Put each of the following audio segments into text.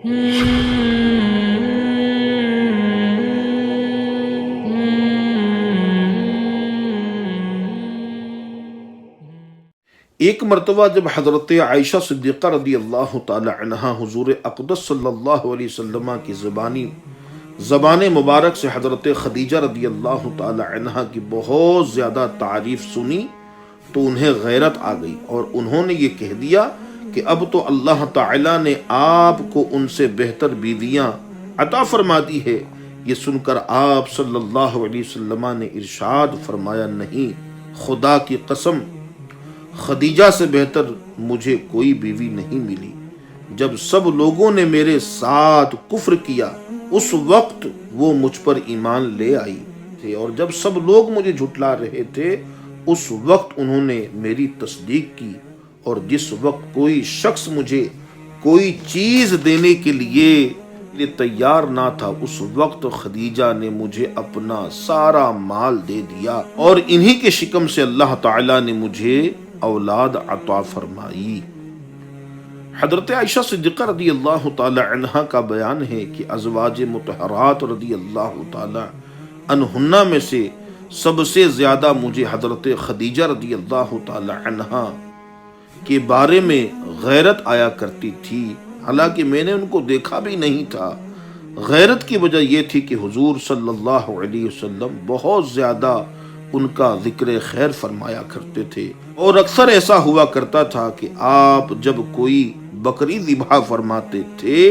ایک مرتبہ جب حضرت عائشہ صدیقہ رضی اللہ تعالی عنہا حضور اقدس صلی اللہ علیہ وسلم کی زبان مبارک سے حضرت خدیجہ رضی اللہ تعالی عنہا کی بہت زیادہ تعریف سنی تو انہیں غیرت آ گئی، اور انہوں نے یہ کہہ دیا کہ اب تو اللہ تعالی نے آپ کو ان سے بہتر بیویاں عطا فرما دی ہے۔ یہ سن کر آپ صلی اللہ علیہ وسلم نے ارشاد فرمایا، نہیں، خدا کی قسم، خدیجہ سے بہتر مجھے کوئی بیوی نہیں ملی۔ جب سب لوگوں نے میرے ساتھ کفر کیا اس وقت وہ مجھ پر ایمان لے آئی تھے، اور جب سب لوگ مجھے جھٹلا رہے تھے اس وقت انہوں نے میری تصدیق کی، اور جس وقت کوئی شخص مجھے کوئی چیز دینے کے لیے تیار نہ تھا اس وقت خدیجہ نے مجھے اپنا سارا مال دے دیا، اور انہی کے شکم سے اللہ تعالی نے مجھے اولاد عطا فرمائی۔ حضرت عائشہ صدیقہ رضی اللہ تعالی عنہا کا بیان ہے کہ ازواج مطہرات رضی اللہ تعالی عنہن میں سے سب سے زیادہ مجھے حضرت خدیجہ رضی اللہ تعالی عنہا کے بارے میں غیرت آیا کرتی تھی، حالانکہ میں نے ان کو دیکھا بھی نہیں تھا۔ غیرت کی وجہ یہ تھی کہ حضور صلی اللہ علیہ وسلم بہت زیادہ ان کا ذکر خیر فرمایا کرتے تھے، اور اکثر ایسا ہوا کرتا تھا کہ آپ جب کوئی بکری ذبح فرماتے تھے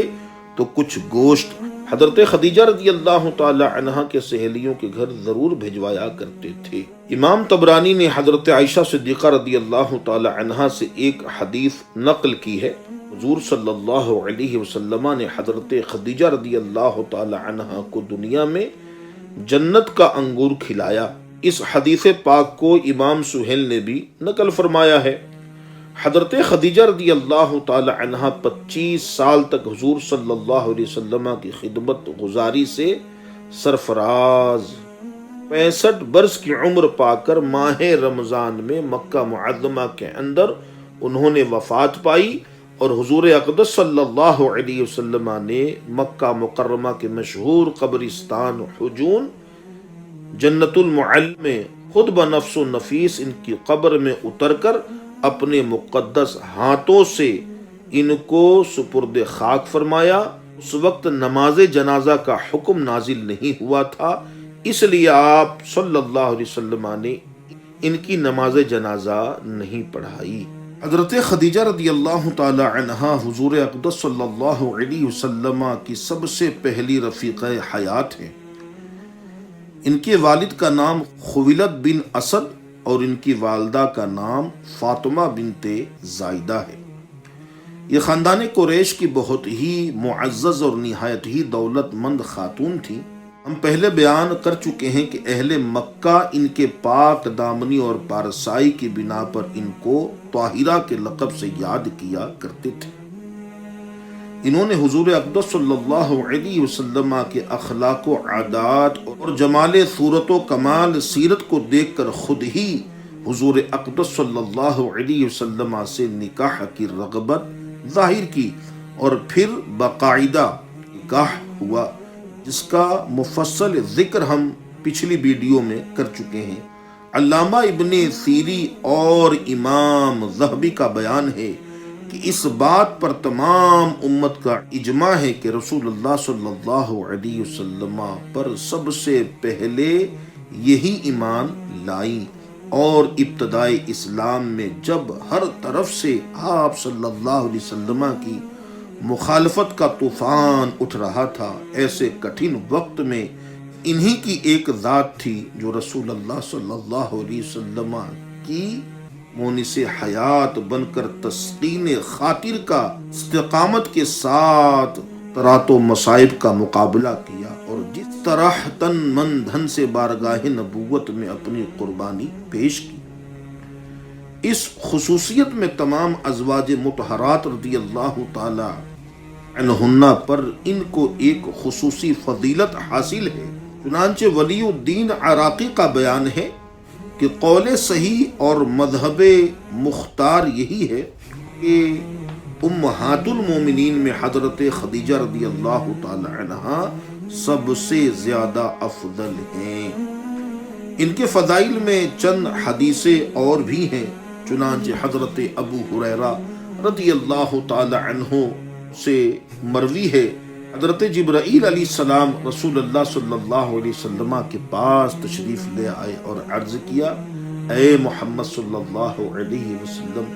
تو کچھ گوشت حضرت خدیجہ رضی اللہ تعالی عنہا کے سہیلیوں کے گھر ضرور بھجوایا کرتے تھے۔ امام طبرانی نے حضرت عائشہ صدیقہ رضی اللہ تعالی عنہا سے ایک حدیث نقل کی ہے، حضور صلی اللہ علیہ وسلم نے حضرت خدیجہ رضی اللہ تعالی عنہا کو دنیا میں جنت کا انگور کھلایا۔ اس حدیث پاک کو امام سہیل نے بھی نقل فرمایا ہے۔ حضرت خدیجہ رضی اللہ تعالی عنہا 25 سال تک حضور صلی اللہ علیہ وسلم کی خدمت گزاری سے سرفراز، 65 برس کی عمر پا کر ماہ رمضان میں مکہ معظمہ کے اندر انہوں نے وفات پائی، اور حضور اقدس صلی اللہ علیہ وسلم نے مکہ مکرمہ کے مشہور قبرستان حجون جنت المعلی میں خود بنفس و نفیس ان کی قبر میں اتر کر اپنے مقدس ہاتھوں سے ان کو سپرد خاک فرمایا۔ اس وقت نماز جنازہ کا حکم نازل نہیں ہوا تھا، اس لیے آپ صلی اللہ علیہ وسلم نے ان کی نماز جنازہ نہیں پڑھائی۔ حضرت خدیجہ رضی اللہ تعالی عنہا حضور اقدس صلی اللہ علیہ وسلم کی سب سے پہلی رفیقہ حیات ہیں۔ ان کے والد کا نام خویلد بن اسد اور ان کی والدہ کا نام فاطمہ بنت زائدہ ہے۔ یہ خاندان قریش کی بہت ہی معزز اور نہایت ہی دولت مند خاتون تھی۔ ہم پہلے بیان کر چکے ہیں کہ اہل مکہ ان کے پاک دامنی اور پارسائی کی بنا پر ان کو طاہرہ کے لقب سے یاد کیا کرتے تھے۔ انہوں نے حضور اقدس صلی اللہ علیہ وسلم کے اخلاق و عادات اور جمال صورت و کمال سیرت کو دیکھ کر خود ہی حضور اقدس صلی اللہ علیہ وسلم سے نکاح کی رغبت ظاہر کی، اور پھر باقاعدہ نکاح ہوا، جس کا مفصل ذکر ہم پچھلی ویڈیو میں کر چکے ہیں۔ علامہ ابن سیری اور امام ذہبی کا بیان ہے کہ اس بات پر تمام امت کا اجماع ہے کہ رسول اللہ صلی اللہ علیہ وسلم پر سب سے پہلے یہی ایمان لائیں، اور ابتدائی اسلام میں جب ہر طرف سے آپ صلی اللہ علیہ وسلم کی مخالفت کا طوفان اٹھ رہا تھا، ایسے کٹھن وقت میں انہی کی ایک ذات تھی جو رسول اللہ صلی اللہ علیہ وسلم کی مونس حیات بن کر تسکین خاطر کا استقامت کے ساتھ طرات و مصائب کا مقابلہ کیا، اور جس طرح تن من دھن سے بارگاہ نبوت میں اپنی قربانی پیش کی۔ اس خصوصیت میں تمام ازواج مطہرات رضی اللہ تعالی عنہن پر ان کو ایک خصوصی فضیلت حاصل ہے۔ چنانچہ ولی الدین عراقی کا بیان ہے کہ قول صحیح اور مذہب مختار یہی ہے کہ امہات المومنین میں حضرت خدیجہ رضی اللہ تعالی عنہا سب سے زیادہ افضل ہیں۔ ان کے فضائل میں چند حدیثیں اور بھی ہیں، چنانچہ حضرت ابو ہریرہ رضی اللہ تعالی عنہ سے مروی ہے، حضرت جبرائیل علیہ السلام رسول اللہ صلی اللہ علیہ وسلم کے پاس تشریف لے آئے اور عرض کیا، اے محمد صلی اللہ علیہ وسلم،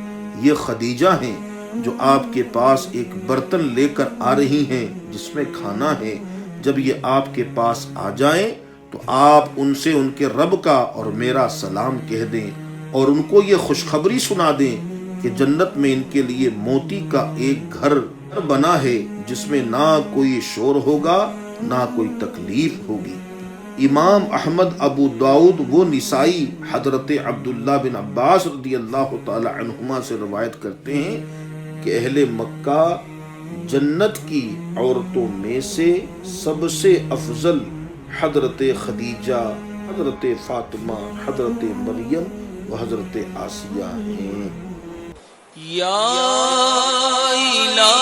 یہ خدیجہ ہیں جو آپ کے پاس ایک برتن لے کر آ رہی ہیں جس میں کھانا ہے، جب یہ آپ کے پاس آ جائیں تو آپ ان سے ان کے رب کا اور میرا سلام کہہ دیں اور ان کو یہ خوشخبری سنا دیں کہ جنت میں ان کے لیے موتی کا ایک گھر بنا ہے جس میں نہ کوئی شور ہوگا نہ کوئی تکلیف ہوگی۔ امام احمد، ابو داؤد و نسائی حضرت عبداللہ بن عباس رضی اللہ تعالی عنہما سے روایت کرتے ہیں کہ اہل مکہ جنت کی عورتوں میں سے سب سے افضل حضرت خدیجہ، حضرت فاطمہ، حضرت مریم و حضرت آسیہ ہیں۔ یا الہ